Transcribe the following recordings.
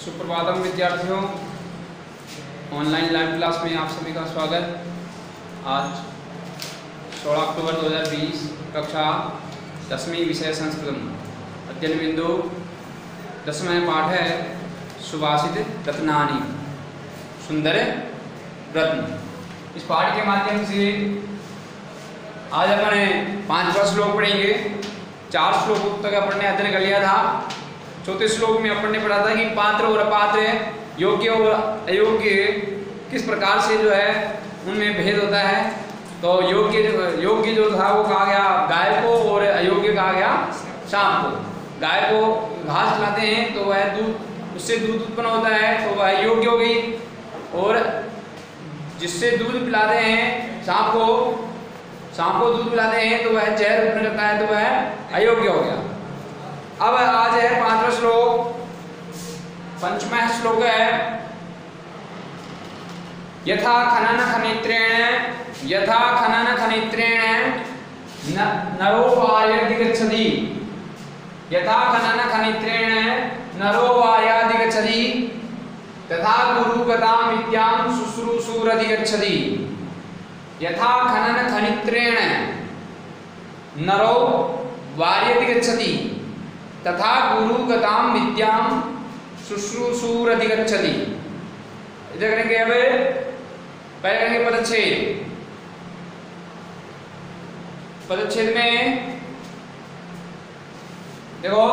सुप्रभातम विद्यार्थियों, online live class में आप सभी का स्वागत। आज 16 अक्टूबर 2020, कक्षा 10वीं, विषय संस्कृतम, अध्ययन बिंदु 10वां पाठ है सुभाषित रत्नानि, सुंदर रत्न। इस पाठ के माध्यम से आज अपन 5वां श्लोक पढ़ेंगे। 4 श्लोक तक अपन ने अध्ययन कर लिया था। चौथे श्लोक में अपन ने पढ़ा था कि पात्र और अपात्र, योग्य और अयोग्य किस प्रकार से जो है उनमें भेद होता है। तो योग्य जो था वो कहा गया गाय को, और अयोग्य कहा गया सांप को। गाय को घास खिलाते हैं तो वह दूध, उससे दूध उत्पन्न होता है तो वह योग्य हो गई, और जिससे दूध पिलाते हैं सांप को दूध पिलाते हैं तो वह जहर उत्पन्न करता है तो वह अयोग्य हो गया। अब आज है 5वां श्लोक। 5वां श्लोक है यथा खनन खनित्रेण नरो वार्यादिगच्छति। यथा खनन खनित्रेण नरो वार्यादिगच्छति तथा गुरुगतां विद्यां शुश्रूषुरधिगच्छति। यथा खनन खनित्रेण नरो वार्यादिगच्छति तथा गुरुगतां विद्यां शुश्रूषुरधिगच्छति। इधर करेंगे अब पहले करेंगे पदच्छेद। पदच्छेद में देखो,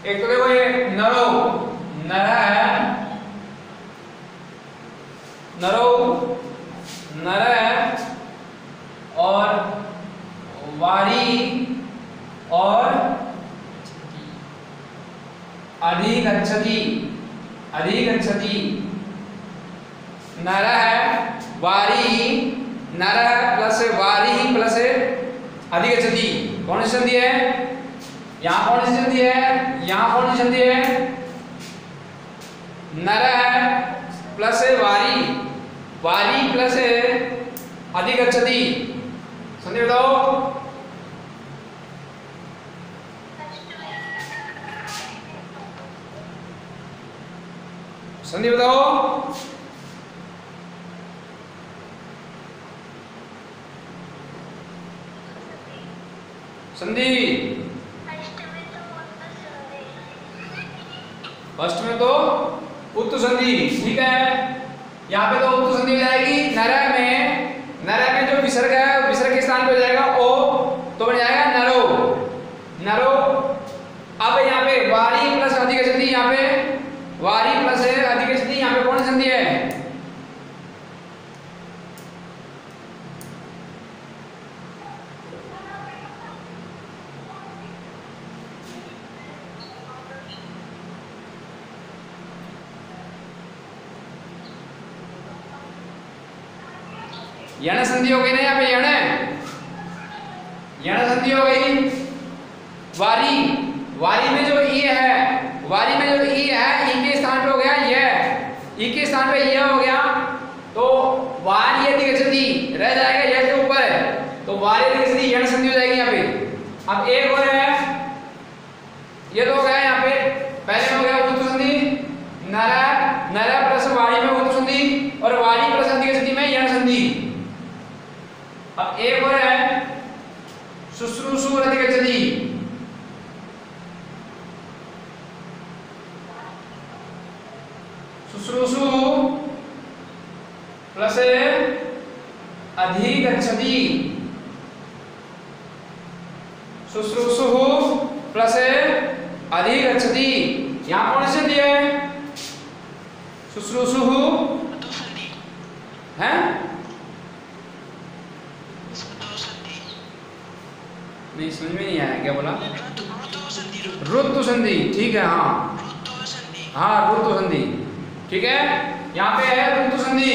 एक तो देखो ये नरो, नर है, नर है, और वारी और अधिगच्छति। नर है, वारी, नर प्लस वारी प्लस अधिगच्छति। कौन सी संधि है? यहाँ कौन सी संधि है? यहाँ कौन सी संधि है? नर है प्लस वारी प्लस अधिगच्छति। संधि बताओ। संधि बताओ। संधि फर्स्ट में तो उत्तु संधि, ठीक है। यहाँ पे तो उत्तु संधि हो जाएगी। नर में जो विसर्ग है, विसर्ग के स्थान पे हो जाएगा ओ, तो बन जाएगा नरो। अब यहाँ पे वारी प्लस अधिगच्छति, यहाँ पे वारी प्लस अधिगच्छति, यहाँ पे कौन सी संधि है? यण संधि हो गई ना, यहाँ पे यण संधि हो गई। वारी में जो ई है, ई के स्थान पे हो गया यह, ई के स्थान पे यह हो गया, तो वार्यादिगच्छति रह जाएगा यह के ऊपर, तो वार्यादिगच्छति यण संधि हो जाएगी यहाँ पे। अब एक और है, ये तो हो गया यहाँ पे, पहले हो गया उत्तु संधि, नर प्लस वारी में उत्तु संधि, और वारी प्लस अधिगच्छति में यण संधि। अब एक और है शुश्रूषुरधिगच्छति। शुश्रूषु प्लस अधिगच्छति। शुश्रूषु प्लस अधिगच्छति। यहाँ कौन से दिए? शुश्रूषु है, नहीं समझ में नहीं आया क्या बोला? ऋतु संधि, ठीक है। हाँ ऋतु संधि, ठीक है। यहाँ पे है ऋतु संधि,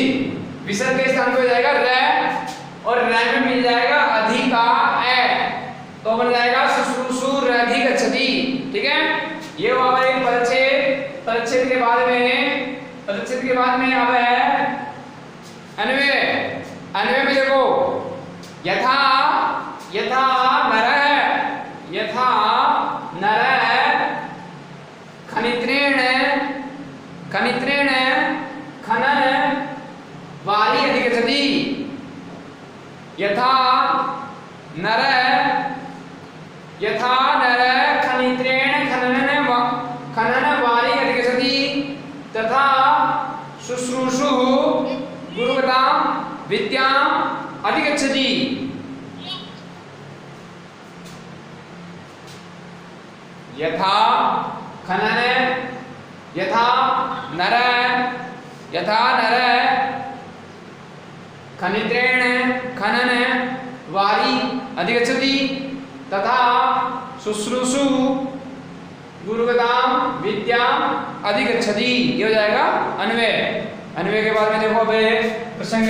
विसर्ग के स्थान पे हो जाएगा र, और र में मिल जाएगा अधि का ए, तो बन जाएगा शुश्रूषुरधिगच्छति, ठीक है। ये हुआ एक पदच्छेद। पदच्छेद के बाद में अब है अन्वय में देखो, यथा नर है, खनित्रेण खनन वारी अधिगच्छति यथा नर खनित्रेण खनन वारी अधिगच्छति तथा शुश्रूषु गुरुगतां विद्याम् अधिगच्छति। यथा नर खनित्रेण खनन वारी अधिगच्छति तथा शुश्रूषु गुरुगतां विद्याम् अधिगच्छति। ये हो जाएगा अन्वय। अन्वय के बाद में देखो प्रसंग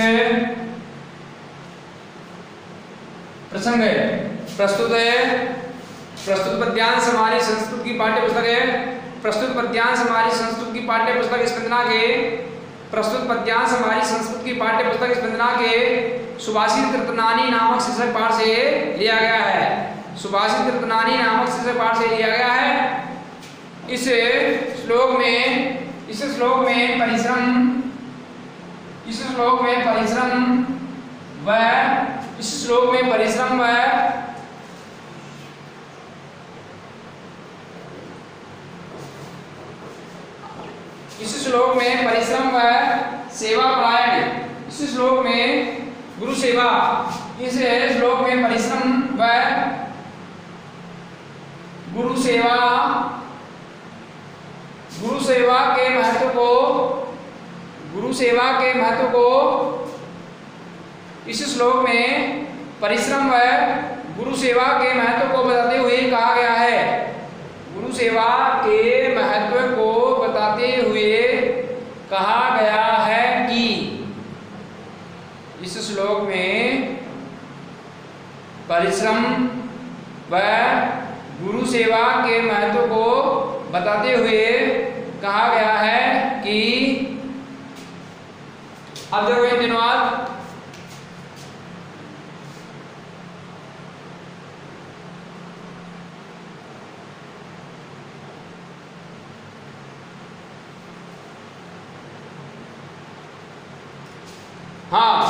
प्रस्तुत पद्यांश हमारी संस्कृत की पाठ्य पुस्तक है। प्रस्तुत पद्यांश हमारी संस्कृत की पाठ्य पुस्तक स्पंदना के सुभाषित रत्नानी नामक शीर्षक पाठ से लिया गया है। सुभाषित रत्नानी नामक शीर्षक पाठ से लिया गया है। इस श्लोक में परिश्रम व सेवा परायण, इस श्लोक में गुरु सेवा, इस श्लोक में परिश्रम व गुरु सेवा के महत्व को इस श्लोक में परिश्रम व गुरु सेवा के महत्व को बताते हुए कहा गया है। गुरु सेवा के महत्व को बताते हुए कहा गया है कि इस श्लोक में परिश्रम व गुरु सेवा के महत्व को बताते हुए कहा गया है कि अब देखो इन दिनों हाँ,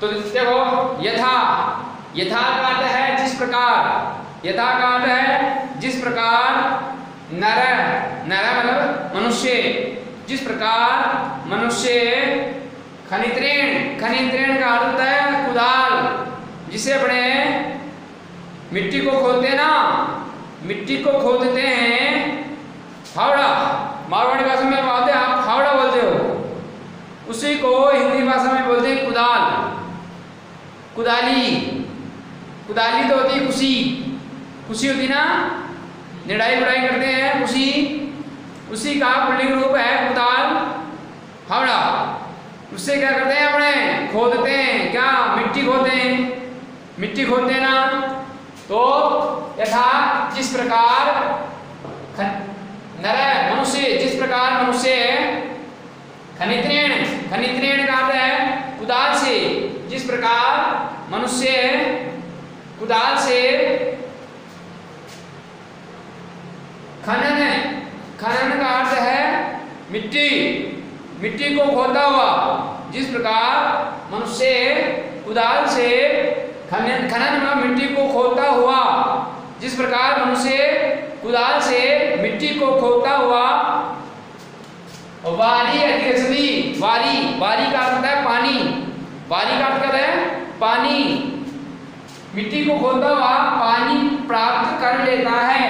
तो देखो यथा का अर्थ है जिस प्रकार, नर मतलब मनुष्य, जिस प्रकार मनुष्य, खनित्रेण का अर्थ है कुदाल, जिसे अपने मिट्टी को खोदते हैं, फावड़ा, मारवाड़ी भाषा में बोलते हैं, आप फावड़ा बोलते हो, उसी को हिंदी भाषा में बोलते हैं कुदाली तो होती है कुशी होती ना, निड़ाई बुड़ाई करते हैं, उसी का पुल्लिंग रूप है कुदाल, फावड़ा। उससे क्या करते हैं, अपने खोदते हैं, क्या मिट्टी खोदते हैं ना। तो यथा जिस प्रकार मनुष्य खनित्रेण का अर्थ है कुदाल से, जिस प्रकार मनुष्य कुदाल से खनन का अर्थ है मिट्टी को खोदता हुआ, जिस प्रकार मनुष्य कुदाल से खनन में मिट्टी को खोदता हुआ, जिस प्रकार मनुष्य कुदाल से मिट्टी को खोदता हुआ। वारी अधिगच्छति, वारी का अर्थ है पानी, मिट्टी को खोदता हुआ पानी प्राप्त कर लेता है,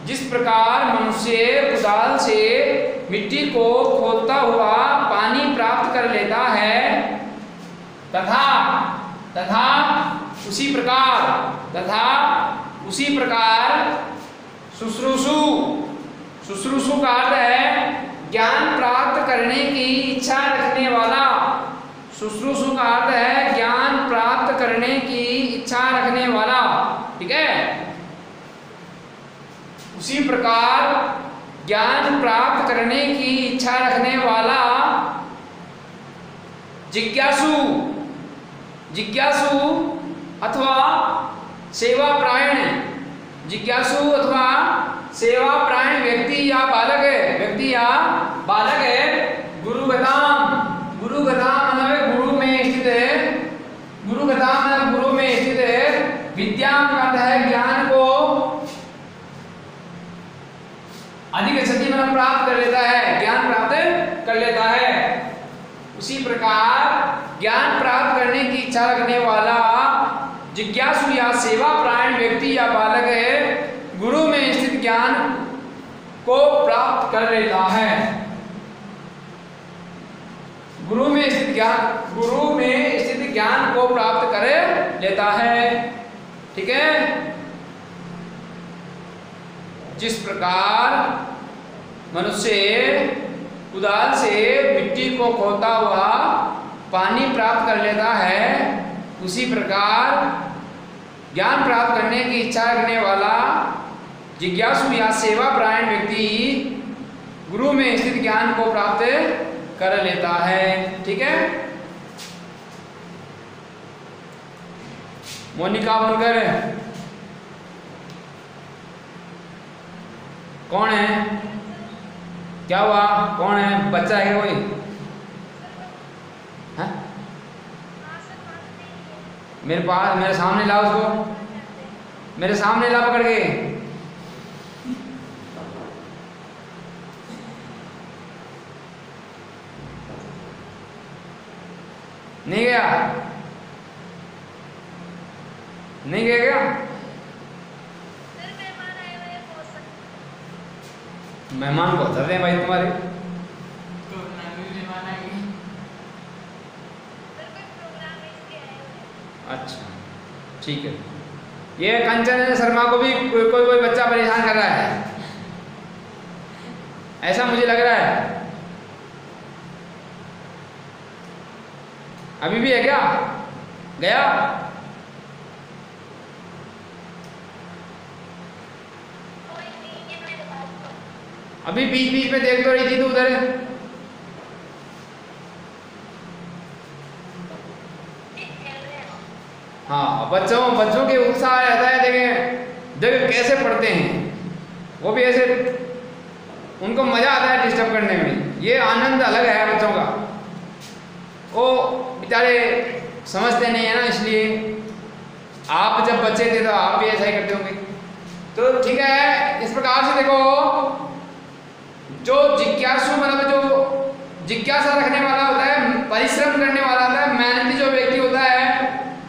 जिस प्रकार मनुष्य कुदाल से मिट्टी को खोदता हुआ पानी प्राप्त कर लेता है, तथा उसी प्रकार शुश्रूषु का अर्थ है ज्ञान प्राप्त करने की इच्छा रखने वाला, शुश्रूषु का अर्थ है ज्ञान प्राप्त करने की इच्छा रखने वाला, ठीक है। उसी प्रकार ज्ञान प्राप्त करने की इच्छा रखने वाला जिज्ञासु अथवा सेवा परायण, जिज्ञासु अथवा सेवा प्राण व्यक्ति या बालक है, व्यक्ति या बालक है। गुरुगताम, गुरुगताम मतलब गुरु में स्थित है, गुरुगताम मतलब गुरु में स्थित है। विद्याम का अर्थ है ज्ञान को अधिक सती मतलब प्राप्त कर लेता है, ज्ञान प्राप्त कर लेता है। उसी प्रकार ज्ञान प्राप्त करने की इच्छा रखने वाला जिज्ञासु या सेवा प्राण व्यक्ति या बालक है, गुरु में स्थित ज्ञान को प्राप्त कर लेता है। गुरु में स्थित ज्ञान को प्राप्त कर लेता है। ठीक है। जिस प्रकार मनुष्य कुदाल से मिट्टी को खोदता हुआ पानी प्राप्त कर लेता है, उसी प्रकार ज्ञान प्राप्त करने की इच्छा रखने वाला जिज्ञासु या सेवा प्राण व्यक्ति गुरु में स्थित ज्ञान को प्राप्त कर लेता है। ठीक है। मोनिका बनकर कौन है? क्या हुआ? कौन है? बच्चा है कोई? है? मेरे पास, मेरे सामने लाओ उसको, मेरे सामने ला पकड़ के। नहीं गया? नहीं गया क्या? मेहमान बहुत रहे हैं भाई तुम्हारे। अच्छा ठीक है। ये कंचन शर्मा को भी कोई बच्चा परेशान कर रहा है, ऐसा मुझे लग रहा है। अभी भी है क्या? गया? अभी बीच बीच में देख तो रही थी तू उधर। हाँ, बच्चों के उत्साह रहता है। देखें कैसे पढ़ते हैं, वो भी ऐसे, उनको मजा आता है डिस्टर्ब करने में। ये आनंद अलग है बच्चों का। वो बेचारे समझते नहीं है ना, इसलिए आप जब बच्चे थे तो आप भी ऐसा ही करते होंगे। तो ठीक है, इस प्रकार से देखो, जो जिज्ञासु मतलब जो जिज्ञासा रखने वाला होता है, परिश्रम करने वाला होता है, मेहनती जो व्यक्ति होता है,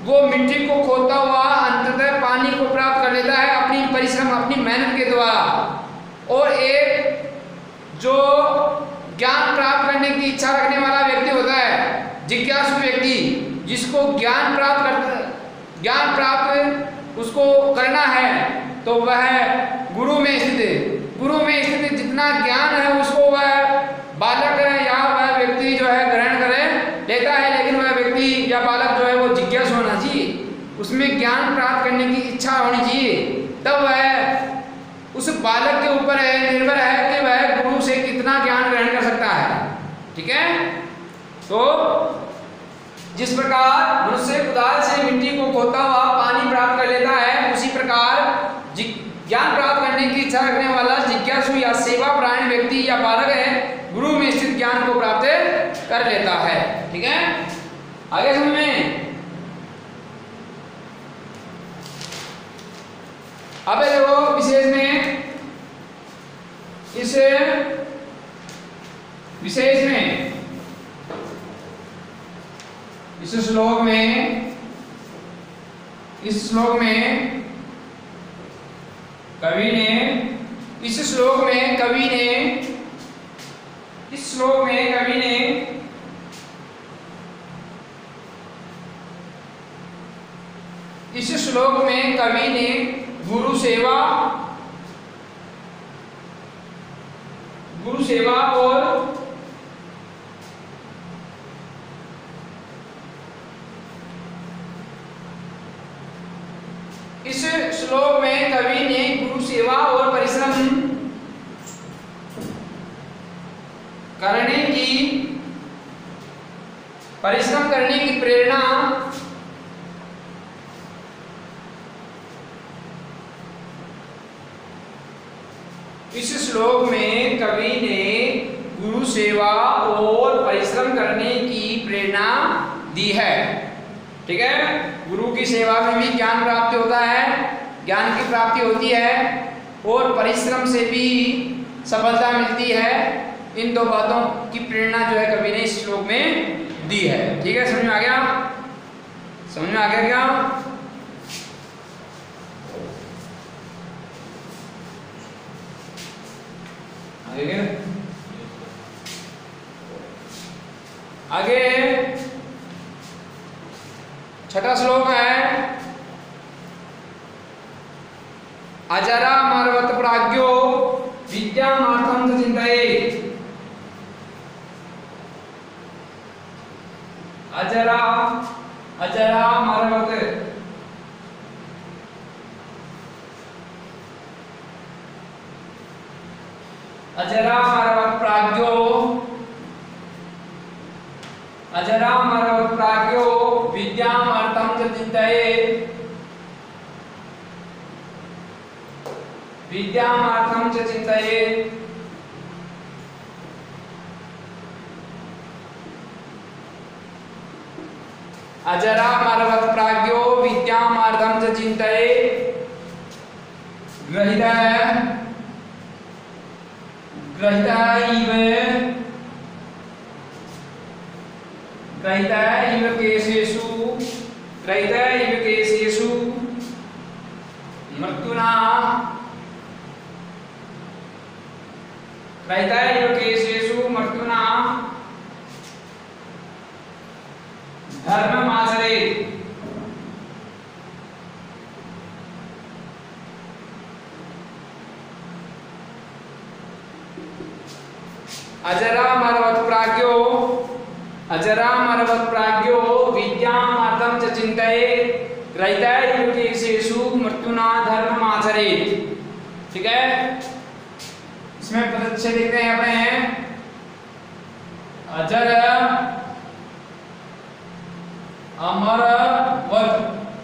वो मिट्टी को खोदता हुआ अंततः पानी को प्राप्त कर लेता है अपनी परिश्रम, अपनी मेहनत के द्वारा। और एक जो ज्ञान प्राप्त करने की इच्छा रखने वाला व्यक्ति होता है, जिज्ञासु व्यक्ति, जिसको ज्ञान प्राप्त उसको करना है, तो वह गुरु में स्थित जितना ज्ञान है उसको वह बालक या वह व्यक्ति जो है ग्रहण कर लेता है। लेकिन वह व्यक्ति या बालक जो है वो जिज्ञासु होना चाहिए, उसमें ज्ञान प्राप्त करने की इच्छा होनी चाहिए। तब वह उस बालक के ऊपर निर्भर है कि वह गुरु से कितना ज्ञान ग्रहण कर सकता है। ठीक है। तो जिस प्रकार मनुष्य कुदाल से मिट्टी को खोदता हुआ पानी प्राप्त कर लेता है, उसी प्रकार ज्ञान प्राप्त करने की इच्छा रखने वाला जिज्ञासु या सेवा प्राण व्यक्ति या बालक है, गुरु में स्थित ज्ञान को प्राप्त कर लेता है। ठीक है। आगे समझ में? अब देखो विशेष में, इस विशेष में, इस श्लोक में कवि ने इस श्लोक में कवि ने गुरु सेवा और इस श्लोक में कवि ने गुरु सेवा और परिश्रम करने की प्रेरणा इस श्लोक में कवि ने गुरु सेवा और परिश्रम करने की प्रेरणा दी है। ठीक है, गुरु की सेवा में भी ज्ञान प्राप्ति होता है, ज्ञान की प्राप्ति होती है और परिश्रम से भी सफलता मिलती है। इन दो बातों की प्रेरणा जो है कवि ने इस श्लोक में दी है। ठीक है, समझ में आ गया? समझ में आ गया क्या? आगे छठा श्लोक है, अजरा मार्वत प्राज्ञो विद्यामार्थं च चिन्तयेत्। अजरा अजरा मार्वत अजरा मार्वत प्राज्ञो अजरा मार्वत प्राज्ञो विद्यामार्थं च चिन्तयेत्। विद्यामार्थं च चिन्तयेत्। अजरा मार्वत प्राज्ञो विद्यामार्थं च चिन्तयेत्। ग्रहीता इव केशेषु मृत्युना धर्ममाचरेत्। अजरा मार्वत प्राज्ञो विद्यामार्थं च चिन्तयेत्। ग्रहीता इव केशेषु मृत्युना धर्ममाचरेत्। ठीक है, इसमें पदच्छेद देखते हैं अपने। अजर अमरवत,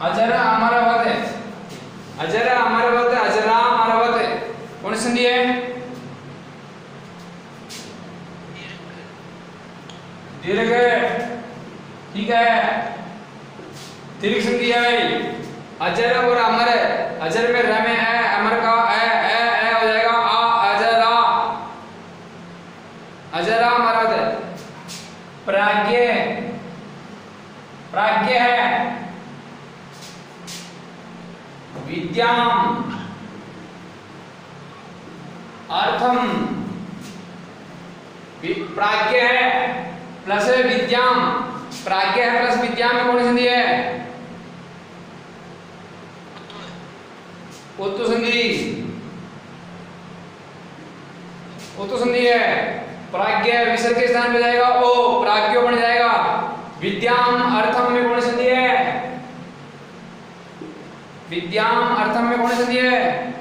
अजर अमरवत है, अजर अमरवत, अजरा अमरवत कौन संधि है? दीर्घ। ठीक है, दीर्घ संधि है भाई। अजर और अमर, अजर में र में है, अमर का ए हो जाएगा आ, अजरा, अजरा अमरवत। प्राज्ञ, प्राज्ञ है, विद्याम अर्थम, प्राज्ञ है प्लस विद्याम, प्राज्ञ है प्लस विद्याम में कौन संधि है? उत्तु संधि, उत्तु संधि है। प्राज्ञ विसर्ग के स्थान पे जाएगा ओ, प्राज्ञो बन जाएगा। विद्याम अर्थम में कौन संधि है? विद्याम अर्थम में कौन संधि है?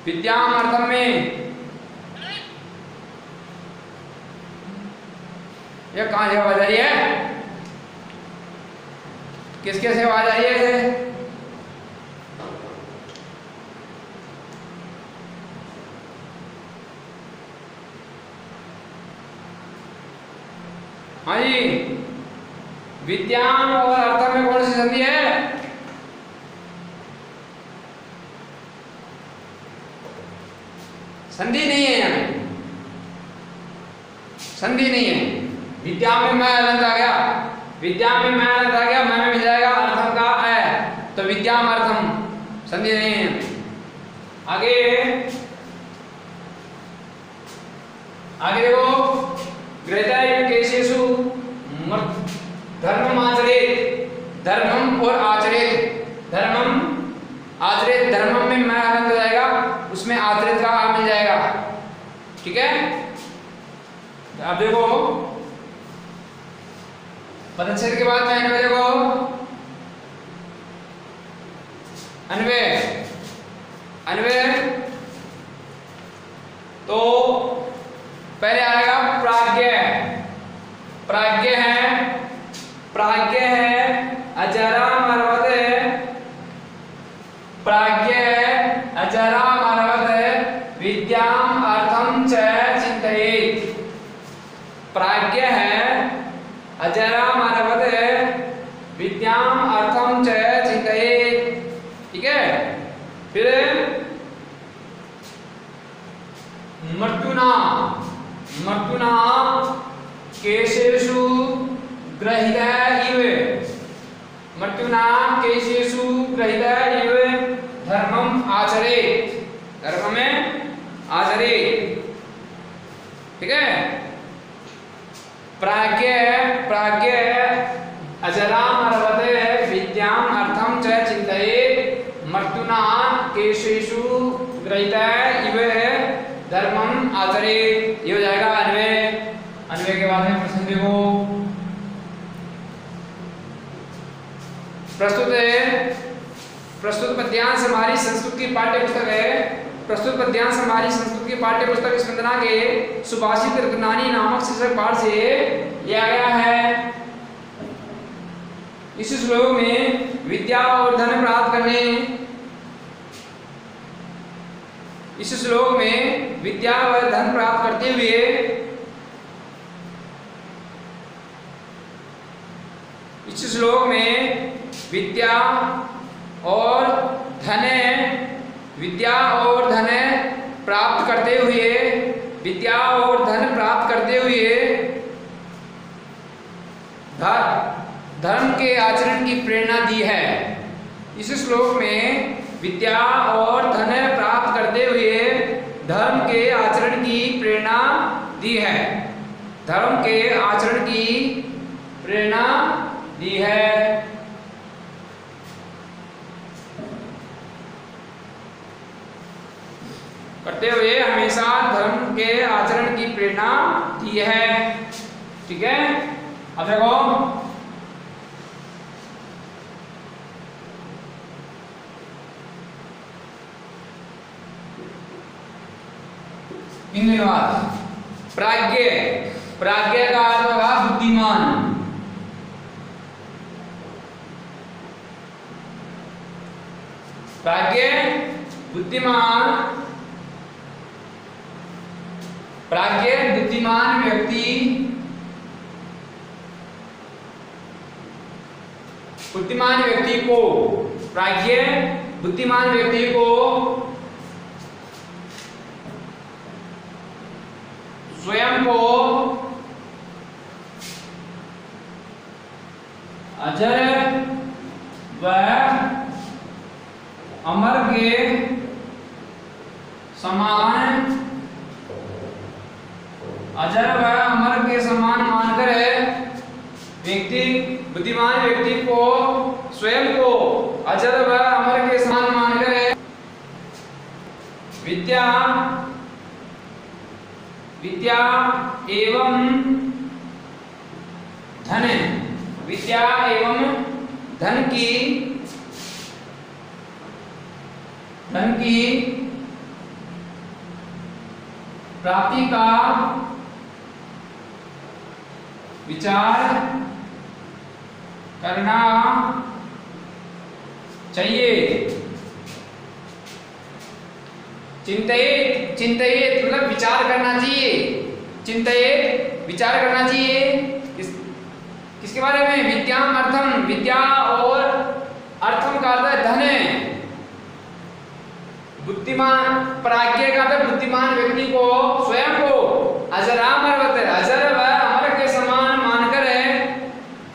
विद्याम अर्थम में ये कहां से आवाज आ रही है? किसके से आवाज आ रही है? हाँ जी, विद्याम और अर्थम में कौन सी संधि है? संधि नहीं है, यहाँ संधि नहीं है। विद्या में मैं अलंत आ गया, विद्या में मैं अलंत आ गया, मैं में मिल जाएगा अर्थम का है, तो विद्याम अर्थम संधि नहीं है। आगे आगे देखो, ग्रहीता इव केशेषु धर्ममाचरेत्। धर्मम और आचरेत, धर्मम आचरेत, धर्मम में मैं अलंत हो जाएगा, उसमें आचरित का आ मिल जाएगा। ठीक है, अब देखो पदच्छेद के बाद में अन्वय देखो, अन्वय अन्वय तो पहले आएगा प्राज्ञ, प्राज्ञ है प्राज्ञ है अजरा मरवत, प्राज्ञ अजरा मरवत विद्याम अर्थम च चिंतयेत्। प्राज्ञ है अजरा मरवत विद्याम अर्थम च चिंतयेत्। ठीक है, फिर मर्त्युना, मर्त्युना केशेषु ग्रहीता इव, मर्त्युना केशेषु ग्रहीता इव धर्मम आचरेत्, धर्म में आचरेत्। ठीक है, प्राज्ञ प्राज्ञ अजरा मरवत विद्याम अर्थम च चिंतयेत् मर्त्युना केशेषु ग्रहीता इव धर्मम आचरेत्। ये हो जाएगा अन्वय। अन्वय के बाद में प्रश्न देखो, प्रस्तुत पद्यांश हमारी संस्कृत की पाठ्य पुस्तक है। प्रस्तुत पद्यांश हमारी संस्कृत की पाठ्य पुस्तक स्पंदना के सुभाषित रत्नानी नामक शीर्षक पाठ से लिया गया है। इस श्लोक में विद्या और धन प्राप्त करने, इस श्लोक में विद्या व धन प्राप्त करते हुए इस श्लोक में विद्या और धन, विद्या और धन प्राप्त करते हुए, विद्या और धन प्राप्त करते हुए धर्म के आचरण की प्रेरणा दी है। इस श्लोक में विद्या और धन प्राप्त करते हुए धर्म के आचरण की प्रेरणा दी है, धर्म के आचरण की प्रेरणा दी है। करते हुए हमेशा धर्म के आचरण की प्रेरणा दी है। ठीक है, अब देखो प्राज्ञ, प्राज्ञ का अर्थ होगा बुद्धिमान। प्राज्ञ बुद्धिमान, प्राज्ञ बुद्धिमान व्यक्ति, बुद्धिमान व्यक्ति को, प्राज्ञ बुद्धिमान व्यक्ति को स्वयं को अजर व अमर के समान, अजर व अमर के समान मानकर व्यक्ति, बुद्धिमान व्यक्ति को स्वयं को अजर व अमर के समान मानकर विद्या, विद्या एवं धन, विद्या एवं धन की प्राप्ति का विचार करना चाहिए। चिंतयेत्, चिंतयेत् मतलब विचार करना चाहिए, चिंतयेत् विचार करना चाहिए। किसके बारे में? विद्याम अर्थम, विद्या और अर्थम का अर्थ है धन। बुद्धिमान, प्राज्ञ का अर्थ बुद्धिमान व्यक्ति को स्वयं को अजरामरवत, अजर व अमर के समान मानकर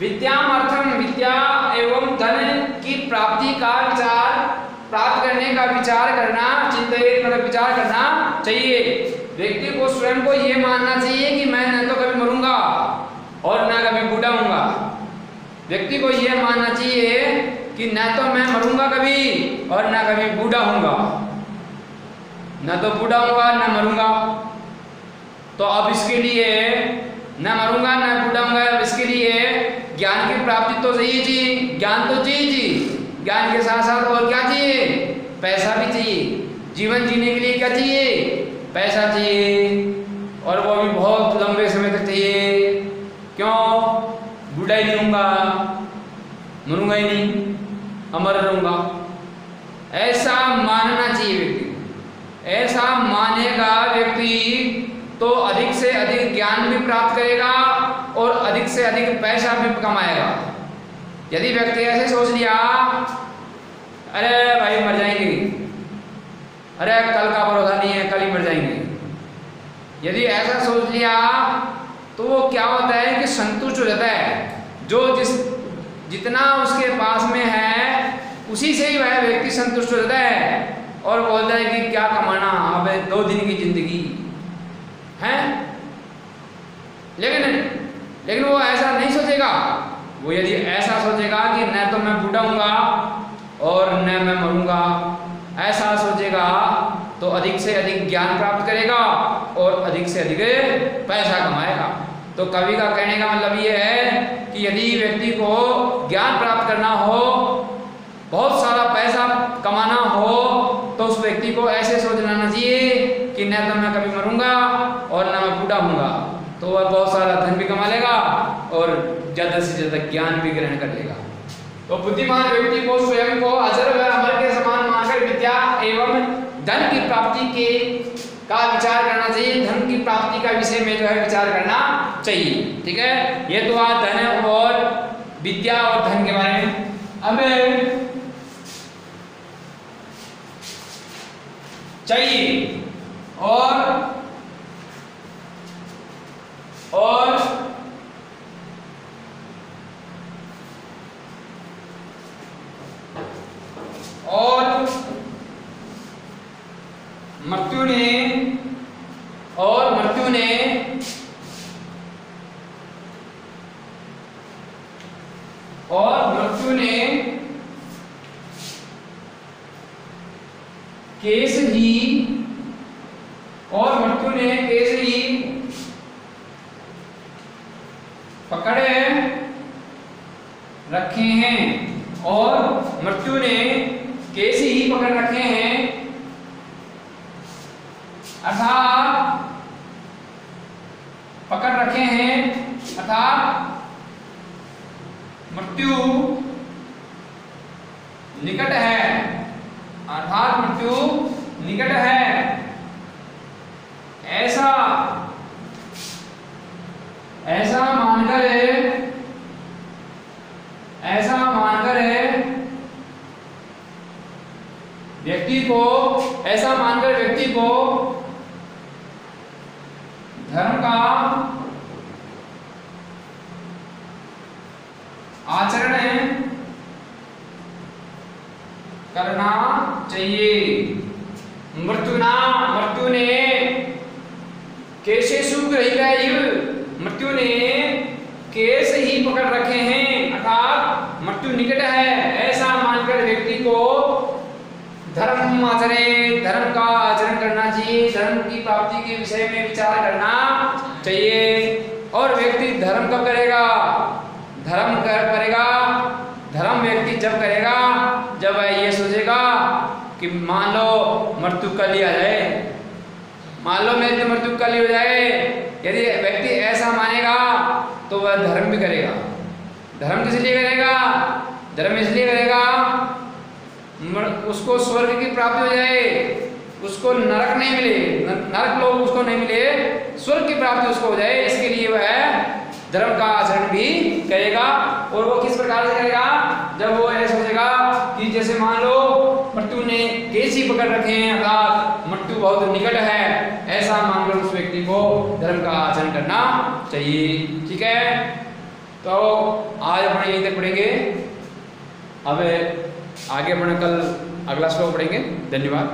विद्याम अर्थम, विद्या एवं धन की प्राप्ति का विचार, प्राप्त करने का विचार करना, चिंतन मतलब विचार करना चाहिए। व्यक्ति को स्वयं को ये मानना चाहिए कि मैं न तो कभी मरूंगा और न कभी बूढ़ा होऊंगा। व्यक्ति को ये मानना चाहिए कि न तो मैं मरूंगा कभी और न कभी बूढ़ा होऊंगा, न तो बूढ़ा होऊंगा न मरूंगा। तो अब इसके लिए न मरूंगा न बूढ़ा होऊंगा, अब इसके लिए ज्ञान की प्राप्ति तो चाहिए जी, ज्ञान तो चाहिए जी। ज्ञान के साथ साथ और क्या चाहिए? पैसा भी चाहिए। जीवन जीने के लिए क्या चाहिए? पैसा चाहिए, और वो भी बहुत लंबे समय तक चाहिए। क्यों? बूढ़ा ही नहीं होऊंगा, मरूंगा ही नहीं, अमर रहूंगा, ऐसा मानना चाहिए व्यक्ति को। ऐसा मानेगा व्यक्ति तो अधिक से अधिक ज्ञान भी प्राप्त करेगा और अधिक से अधिक पैसा भी कमाएगा। यदि व्यक्ति ऐसे सोच लिया, अरे भाई मर जाएंगे, अरे कल का भरोसा नहीं है, कल ही मर जाएंगे, यदि ऐसा सोच लिया तो वो क्या होता है कि संतुष्ट हो जाता है। जो जितना उसके पास में है उसी से ही वह व्यक्ति संतुष्ट हो जाता है और बोलता है कि क्या कमाना, अब 2 दिन की जिंदगी है। लेकिन वो ऐसा नहीं सोचेगा। वो यदि ऐसा सोचेगा कि न तो मैं बूढ़ा हूँगा और न मैं मरूंगा, ऐसा सोचेगा तो अधिक से अधिक ज्ञान प्राप्त करेगा और अधिक से अधिक पैसा कमाएगा। तो कवि का कहने का मतलब ये है कि यदि व्यक्ति को ज्ञान प्राप्त करना हो, बहुत सारा पैसा कमाना हो, तो उस व्यक्ति को ऐसे सोच लेना चाहिए कि न तो मैं कभी मरूंगा और न मैं बूढ़ा हूँगा। तो वह बहुत सारा धन भी कमा लेगा और ज़्यादा से ज़्यादा ज्ञान भी ग्रहण कर लेगा। तो बुद्धिमान व्यक्ति को स्वयं को अजर व अमर के समान मानकर विद्या एवं धन की प्राप्ति का विचार करना चाहिए। धन की प्राप्ति का विषय में जो है विचार करना चाहिए। ठीक है, ये तो आज धन और विद्या और धन के बारे में। अब चाहिए और मृत्यु ने केस ही पकड़े रखे हैं और मृत्यु ने केस ही पकड़ रखे हैं, अर्थात पकड़ रखे हैं अर्थात मृत्यु निकट है, अर्थात मृत्यु निकट है। ऐसा मानकर व्यक्ति को धर्म का आचरण करना चाहिए। मृत्यु ने केशेषु गृहीतैव, मृत्यु ने केस ही पकड़ रखे हैं अर्थात मृत्यु निकट है। ऐसा मानकर व्यक्ति को धर्म का आचरण करना चाहिए, धर्म की प्राप्ति के विषय में विचार करना चाहिए। और व्यक्ति धर्म कब करेगा? धर्म व्यक्ति जब करेगा जब वह ये सोचेगा कि मान लो मृत्यु कल ही आ जाए, मान लो मेरी मृत्यु कल ही हो जाए। यदि व्यक्ति ऐसा मानेगा तो वह धर्म भी करेगा। धर्म किस लिए करेगा? धर्म इसलिए करेगा उसको स्वर्ग की प्राप्ति हो जाए, उसको नरक नहीं मिले, नरक लोग उसको नहीं मिले, स्वर्ग की प्राप्ति उसको हो जाए। इसके लिए वह धर्म का आचरण भी करेगा। और वो किस प्रकार से करेगा? जब वो ऐसा सोचेगा कि जैसे मान लो मृत्यु ने केस ही पकड़ रखे हैं अर्थात मृत्यु बहुत निकट है, ऐसा मानकर उस व्यक्ति को धर्म का आचरण करना चाहिए। ठीक है, तो आज अपन यहीं तक पढ़ेंगे। अब आगे अपन कल अगला श्लोक पढ़ेंगे। धन्यवाद।